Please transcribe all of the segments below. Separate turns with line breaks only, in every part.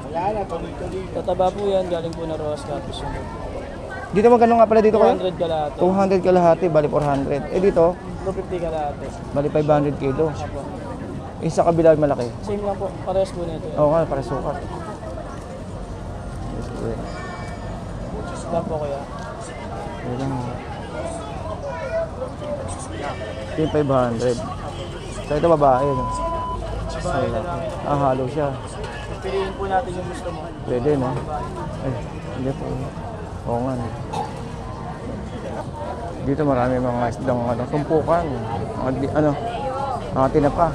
Tataba po yan, galing po na Rojas Capiz yun.
Dito magkano nga pala dito kayo?
200 kalahati.
200 kalahati, bali 400. Eh dito,
250 kalahati.
bali 500 kilo.
Apo.
Eh sa kabila malaki.
Same lang po, parehas po nito.
Oo nga, para sukat. Yes, okay.
Lang po kaya.
Okay lang. Ito yung 500. So ito babae, no?
Babae na namin.
Halo siya.
Piliin po natin yung gusto mo.
Pwede, no? Ay, hindi po. Oo nga. Dito marami mga isdang tumpukan. Mga tinapa.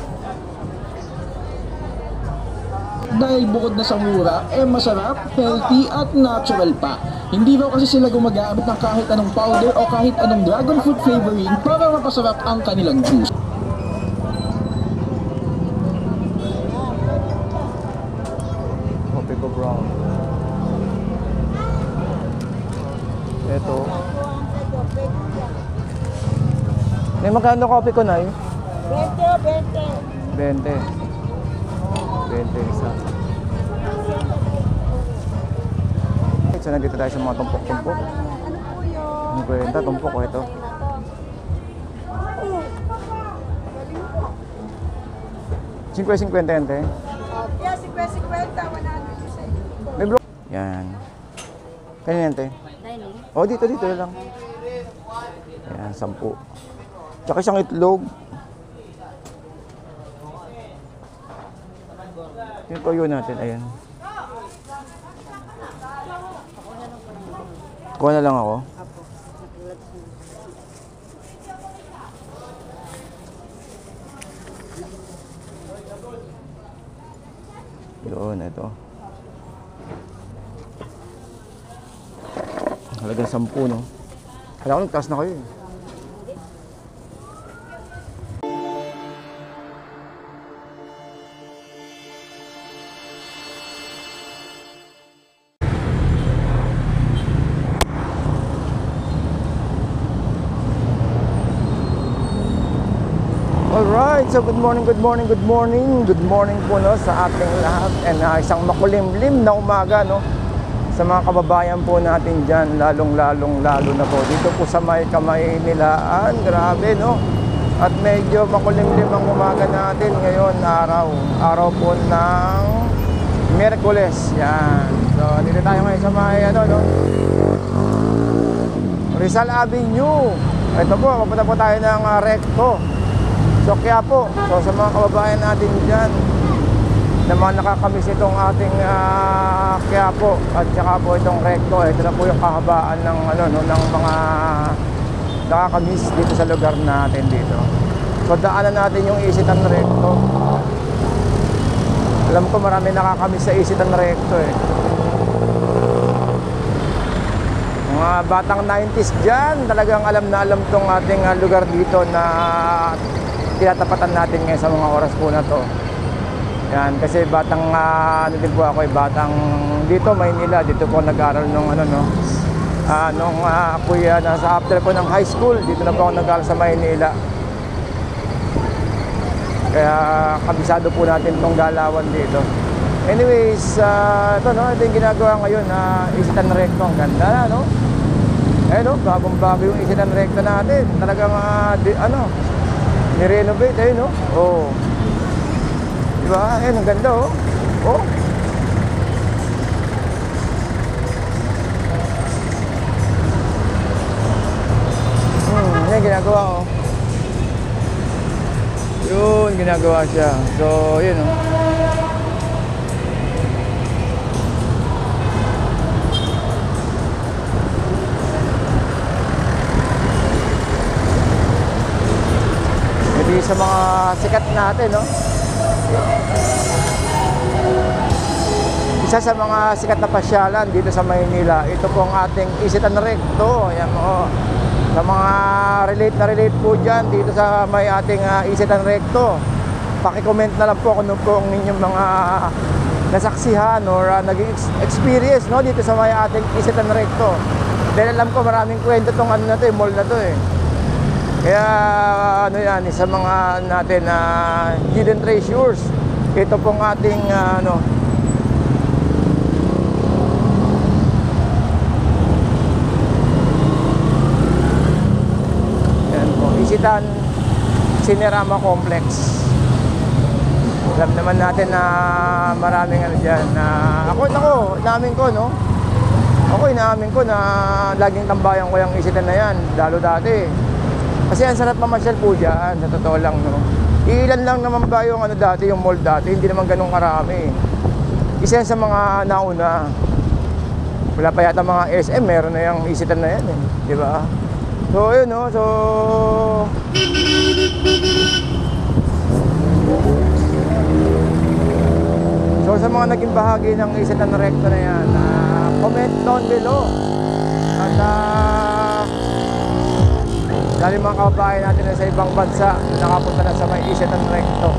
Dahil bukod na sa mura, masarap, healthy at natural pa. Hindi raw kasi sila gumagamit ng kahit anong powder o kahit anong dragon fruit flavoring para mapasarap ang kanilang juice.
Coffee ko brown. Ito. May magkano coffee ko na yun? 20. 20 isa. So nandito tayo sa mga tumpok-tumpok. Ano po yun? Tumpok ko ito. $50 yan, te?
Yeah, 50, 100.
May bro. Yan. Kanina yan, te? Oh, dito lang. Yan, 10. Tsaka isang itlog. Yung toyo natin, ayan. Kuha na lang ako. Yun, ito. Halagang 10, no? Kala ko nagtaas na kayo, eh. Alright, so good morning po, no, sa ating lahat. And isang makulimlim na umaga, no, sa mga kababayan po natin dyan, lalo na po dito po sa may Kamaynilaan. Grabe, no? At medyo makulimlim ang umaga natin ngayon, araw po ng Miyerkules. Yan. So, dito tayo ngayon sa may, no, Rizal Avenue. Ito po, papunta po tayo ng Recto. So kaya po, sa mga kababayan natin dyan na mga nakakamiss itong ating Quiapo at saka po itong Recto, ito na po yung kahabaan ng, ng mga nakakamiss dito sa lugar natin dito. So daanan natin yung Isitan Recto. Alam ko marami nakakamiss sa Isitan Recto, eh. Mga batang 90s dyan, talagang alam na alam tong ating lugar dito na tinatapatan natin ngayon sa mga oras po na to. Yan, kasi batang din po ako, batang dito Maynila, dito po nag-aaral nung kuya nasa after po ng high school, dito na po ako nag-aaral sa Maynila. Kaya kabisado po natin tong galawan dito. Anyways, ito yung ginagawa ngayon na Isitan Recto. Ang ganda na, no? Bagong-bago yung Isitan Recto natin. Talagang ni-renovate, ayun, no? Oh. Diba? Ayun, ang ganda, oh. Oh. Yan, ginagawa, oh. Yun, ginagawa siya. So, yun, oh. Sa mga sikat natin, no? Isa sa mga sikat na pasyalan dito sa Maynila, ito po ang ating Isitan Recto. Ayan, oh. Sa mga relate po dyan dito sa may ating Isitan Recto, paki-comment na lang po kung ano po ang inyong mga nasaksihan or naging experience, no, dito sa may ating Isitan Recto. Dahil alam ko maraming kwento tong mall na to, eh. Kaya yan, isa mga natin hidden treasures. Ito pong ating Isitan Cinerama Complex. Alam naman natin na maraming ano dyan na inaamin ko, no? Ako inaamin ko na laging tambayan ko yung Isitan na yan, lalo dati. Kasi ang sarap mamasyal po dyan, sa totoo lang, no? Ilan lang naman ba yung ano dati, yung mall dati, hindi naman ganun karami. Isa yan sa mga nauna. Wala pa yata mga SM, meron na yung Isitan na yan, eh. Di ba? So, yun, no? So, sa mga naging bahagi ng Isitan na Recto na yan, comment down below. At, dahil mga kababayan natin na sa ibang bansa, nakapunta na sa may Isitan na Recto.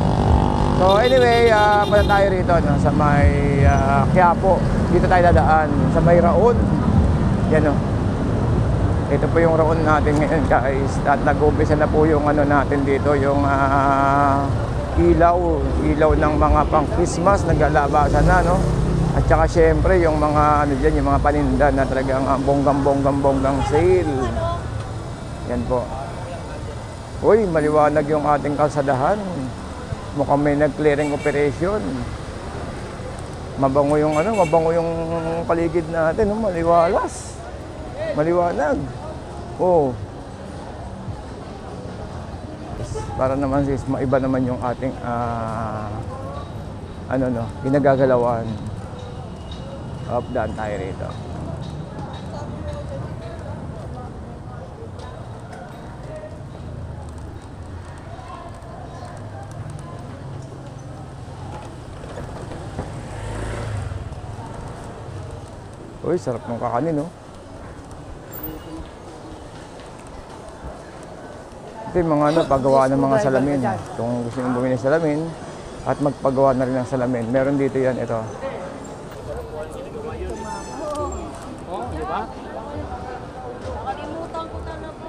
So, anyway, punta tayo rito, no? Sa may Quiapo. Dito tayo dadaan, sa may Raon. Yan, no? Ito po yung Raon natin ngayon, guys. At nag-umpisa na po yung ano natin dito, yung ilaw ng mga pang Christmas, naglalabasan na, no? At saka syempre yung mga ano dyan, yung mga paninda na talagang bonggang sale. Yan po. Uy, maliwanag yung ating kalsadahan. Mukhang may nag-clearing operation. Mabango yung paligid natin, no? Maliwanag. Oh. Para naman sis, maiba naman yung ating ginagagalawan. Daan tayo rito. Uy, sarap ng kakanin, no? Ito yung mga paggawa ng mga salamin. Kung gusto nyo bumili ng salamin at magpagawa na rin ng salamin, meron dito yan, ito.
Oh, di ba?
Nakalimutan ko na po.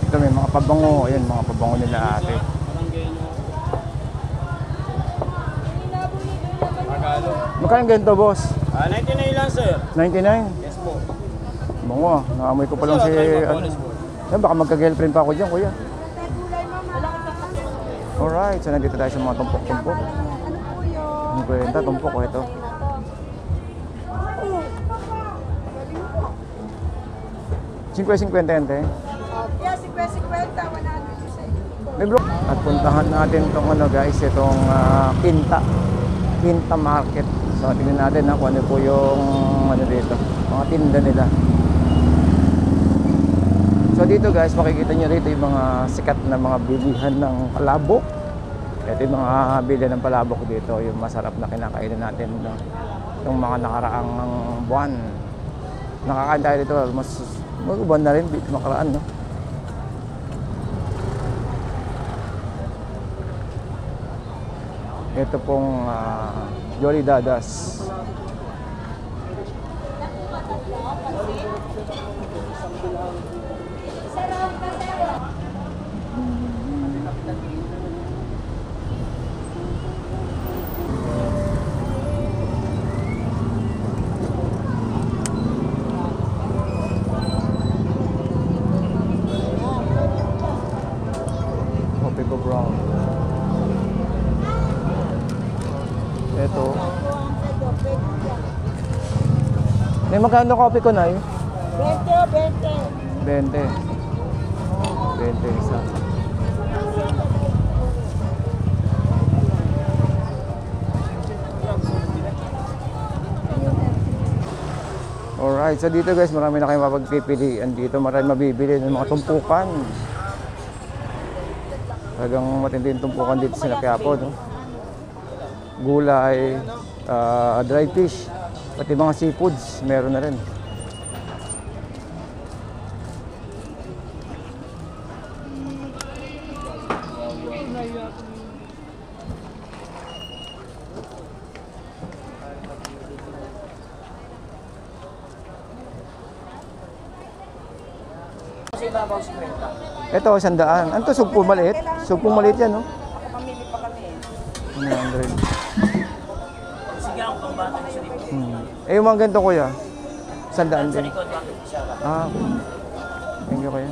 Ito may mga pabango. Ayan, mga pabango nila ate. Magkano ganito, boss?
99 lang, sir.
99?
Yes po.
Bango ah. Naamoy ko pa lang si... baka magka-girlfriend pa ako dyan, kuya. Alright, so nandito tayo sa mga tumpok-tumpok.
Ano po yun?
Ang kwenta, tumpok ko ito. $50 yan, te.
Yeah, 50, 100 sa inyo.
May bro. At puntahan natin itong guys, itong Quinta Market. So tingnan natin kung ano po yung dito, mga tinda nila. So dito guys, makikita nyo rito yung mga sikat na mga bilihan ng palabok. Ito yung mga bilihan ng palabok dito, yung masarap na kinakainin natin yung mga nakaraang buwan. Nakakain tayo dito, mas buwan na rin, makaraan, no? Ito pong Jolly Dadas. Coffee ko brown. Ito. May magkano coffee ko na
20.
20 isa. Alright, so dito guys, marami na kayong mapagpipilian dito. Marami mabibili ng mga tumpukan. Talagang matindi yung tumpukan dito sa Quiapo, no? Gulay, dry fish, pati mga seafoods, meron na rin. Ito, 100. Ano to, sugpo maliit? Sugpo maliit yan, no?
Pamili pa kami
100.
Sige ako pang bata sa likod.
Eh, yung mga ganito, kuya? 100
Sa
din.
likod, bakit siya ka?
Ah, thank you, kuya.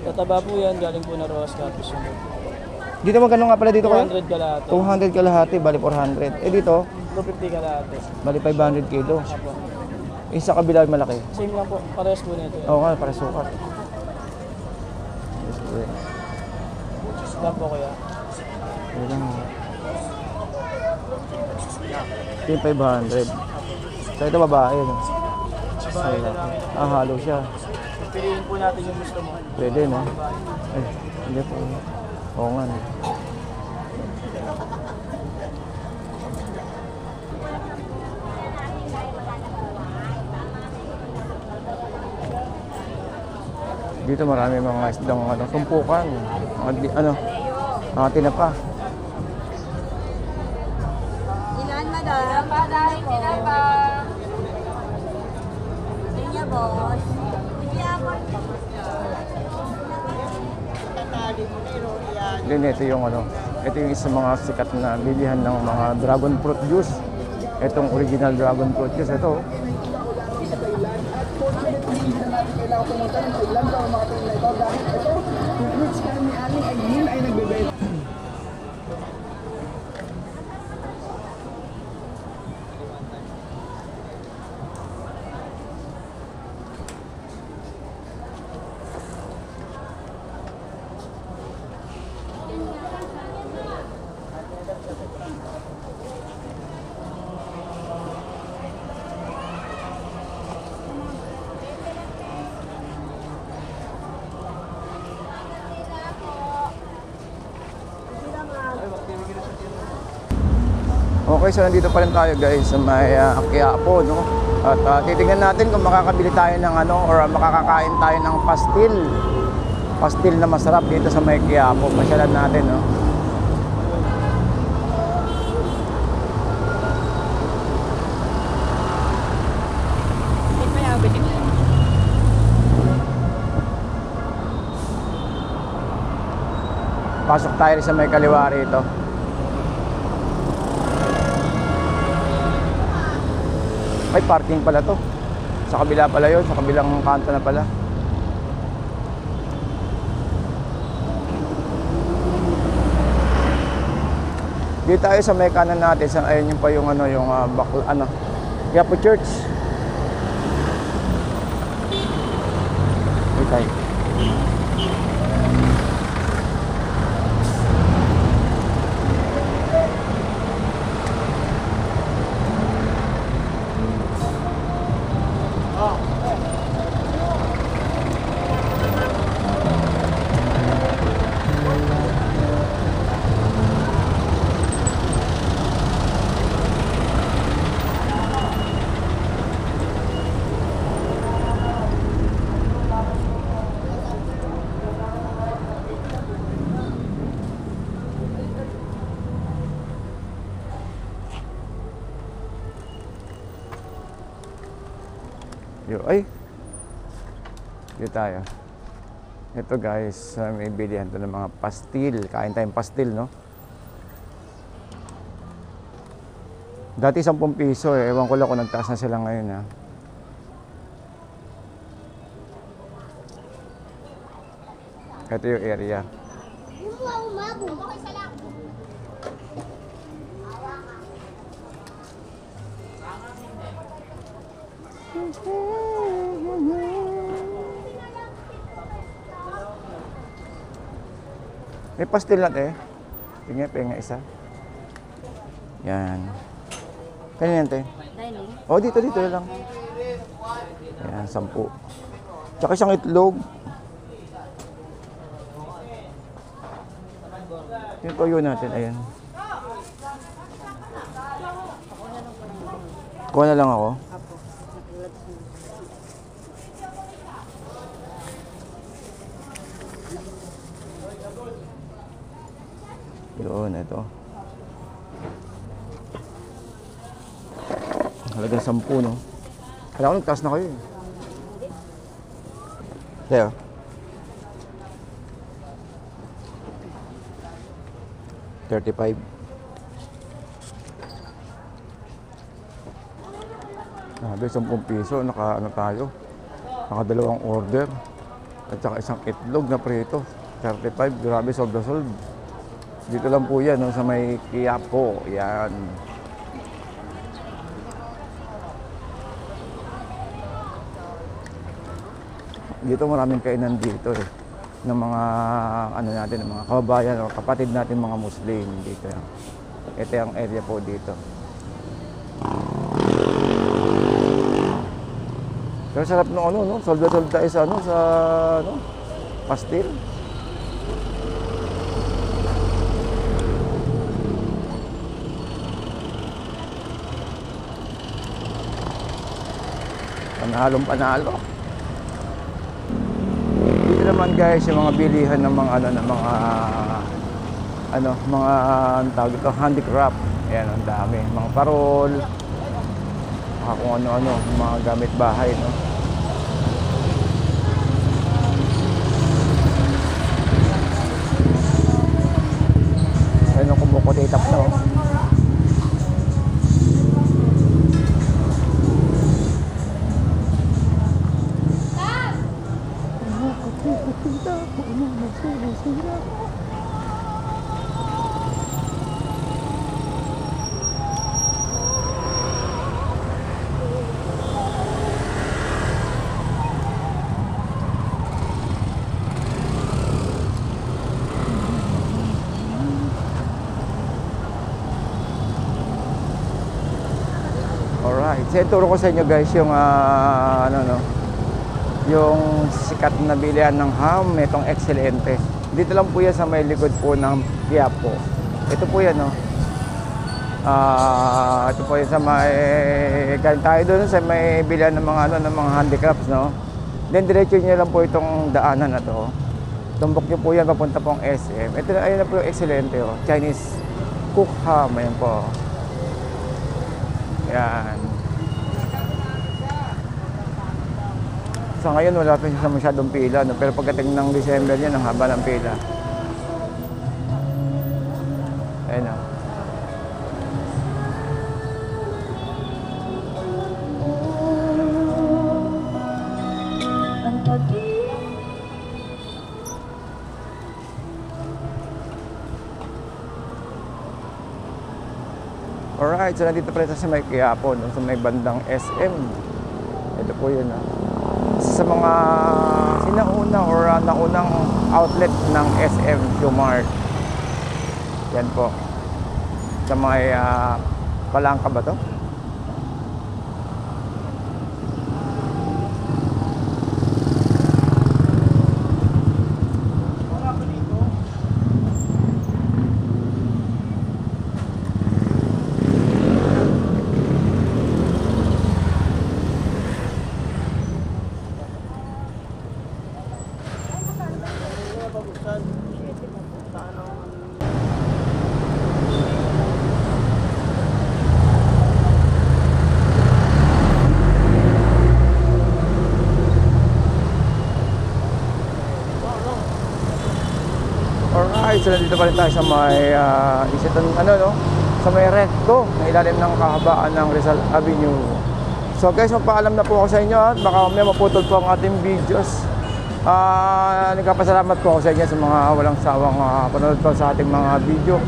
Tataba po yan, galing po na Rojas Capiz yun.
Dito magkano nga pala dito, kuya?
200 kalahati.
200 kalahati, bali 400. Eh, dito,
250 kalahati.
bali 500 kilo.
Apo.
Eh, sa kabila malaki.
Same lang po, parehas po nito.
Oo nga, para sukat. Yes, kuya.
Lang po kaya.
Yun lang. Ito yung 500. So, ito babae, no?
Babae na lang.
Ah, halo siya.
Piliin po natin yung gusto mo.
Pwede, no? Ay, hindi po. Oo nga, no? Dito marami mga isdang ano, tumpukan. Mga tinapa.
Ilan, madam? Padahil pinapa. Linya, boss. Linya, boss.
Then ito yung ano, ito yung isa mga sikat na bilihan ng mga dragon fruit juice. Itong original dragon fruit juice, ito.
Kailangan pumunta ng Thailand para makatingin na ito dahil ito, yung fruits kami ni Aling ay yun ay nagbebenta.
Okay, so nandito pa rin tayo guys sa may Quiapo, no? At titingnan natin kung makakabili tayo ng ano or makakakain tayo ng pastil. Pastil na masarap dito sa may Quiapo. Pasyalan natin, no? Pasok tayo rin sa may kaliwa rito. May parking pala to. Sa kabila pala yun, sa kabilang kanto na pala. Dito tayo sa may kanan natin, sa ayun yung pa yung ano, yung Quiapo Church. Dito tayo. Ay, dito tayo. Ito guys, may bilihan to ng mga pastil. Kain tayong pastil, no? Dati 10 piso eh. Ewan ko lang kung nagtaas na sila ngayon, ha. Ito yung area. May pastil natin eh. Tingnan, penga isa. Yan. Kanina yan, te? Oh, dito lang. Yan, 10. Tsaka isang itlog. Yung toyo natin, ayan. Kuha na lang ako. Yun, ito. Halagang 10, no? Kaya ko nagtaas na kayo eh. Kaya. $35. Grabe, 10 piso. Ano tayo? Naka-2 order. At saka isang itlog na prito. 35. Grabe, sold na sold. Dito lang po yan, no, sa may Quiapo. Yan. Dito maraming kainan dito eh. Ng mga ano natin, ng mga kababayan o kapatid natin mga Muslim dito. Ito yung area po dito. Pero sarap ng ano, no? Solda tayo sa ano, sa ano, pastil. Panalo. Dito naman guys, yung mga bilihan ng mga ano, ng mga tawag ito, handicraft. Ayan, ang dami. Mga parol, kung ano-ano, mga gamit bahay, no? Ayun, kumukutitap na, oh. Alright, so ituro ko sa inyo guys yung yung sikat na bilihan ng ham, itong Excelente. Dito lang po yan sa may likod po ng Quiapo. Ito po yan, no. Ito po yan sa may galing tayo doon sa may bilihan ng mga ng mga handicrafts, no. Then diretso niyo lang po itong daanan na to. Tumbok niyo po yan papunta pong SM. Ito na, ayun na po yung Excelente, oh. Chinese cook ham, ayan po. Yan. So ngayon wala pa siya masyadong pila, no? Pero pagdating ng December yan, ang haba ng pila. Ayun na. Alright, so nandito pala sa may Quiapo, no? Sa may bandang SM. Ito po yun, ha? Sa mga sinauna or naunang outlet ng SM Q-Mart. Yan po. Sa may Palangka ba to? Alright, so nandito pa rin tayo sa may sa may recto na ilalim ng kahabaan ng Rizal Avenue. So guys, magpaalam na po ako sa inyo at baka may maputol po ang ating videos. Nagpapasalamat po ako sa inyo sa mga walang sawang panonood po sa ating mga video.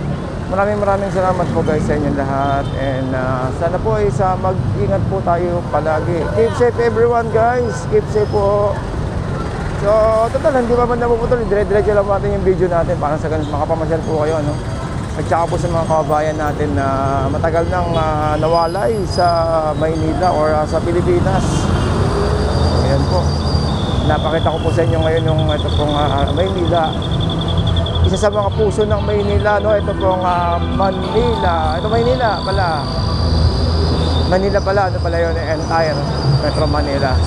Maraming salamat po guys sa inyo lahat. And sana po ay mag-ingat po tayo palagi. Keep safe everyone guys. Keep safe po. So, total, hindi pa man napuputol. Dire-diretso lang natin yung video natin para sa ganun makapamasyal po kayo, no? At saka po sa mga kababayan natin na matagal nang nawalay sa Maynila or sa Pilipinas. Ayan po. Napakita ko po sa inyo ngayon yung ito pong Maynila. Isa sa mga puso ng Maynila, no? Ito pong Manila. Ito Maynila pala. Manila pala, ano pala yun? Entire Metro Manila.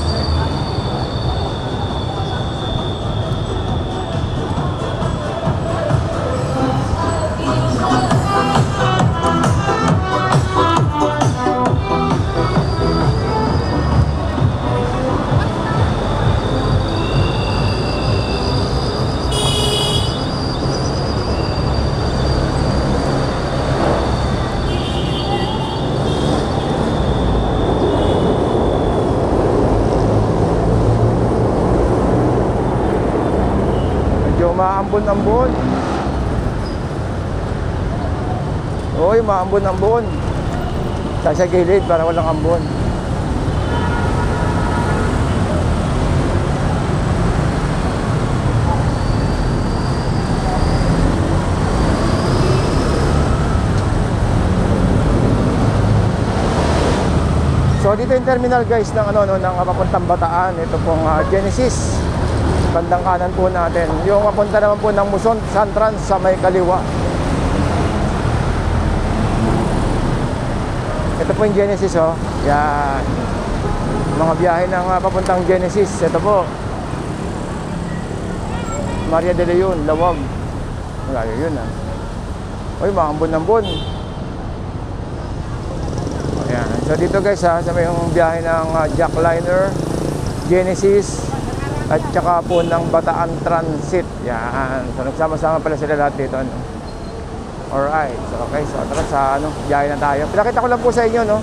maambon-ambon. Uy, maambon-ambon. Sa gilid para walang ambon. So dito yung terminal guys ng ng papuntang Bataan. Ito pong Genesis. Bandang kanan po natin. Yung papunta naman po ng Muson, Santrans sa may kaliwa. Ito po yung Genesis oh. Yan. Mga biyahe ng papuntang Genesis. Ito po. Maria de Leon, Lawag. Malayo yun ah. Uy, maambon-ambon. Ayan. So dito guys sa may yung biyahe ng Jackliner, Genesis at saka po ng Bataan Transit. Yan. So nagsama-sama pala sila lahat dito ano. Alright. So okay, so tara sa biyahe na tayo. Pinakita ko lang po sa inyo nang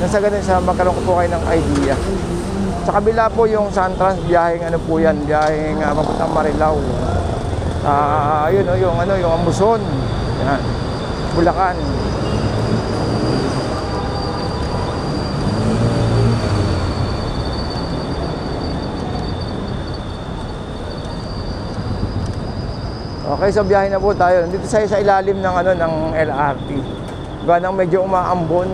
sa ganun sa magkaroon ko po kayo ng idea. Sa kabila po yung Santrans, biyaheng po yan, biyaheng papuntang Marilao. Yun yung Amuson. Yan. Bulacan. Okay, so biyahe na po tayo. Dito sa ilalim ng ng LRT. Ganang medyo umaambon.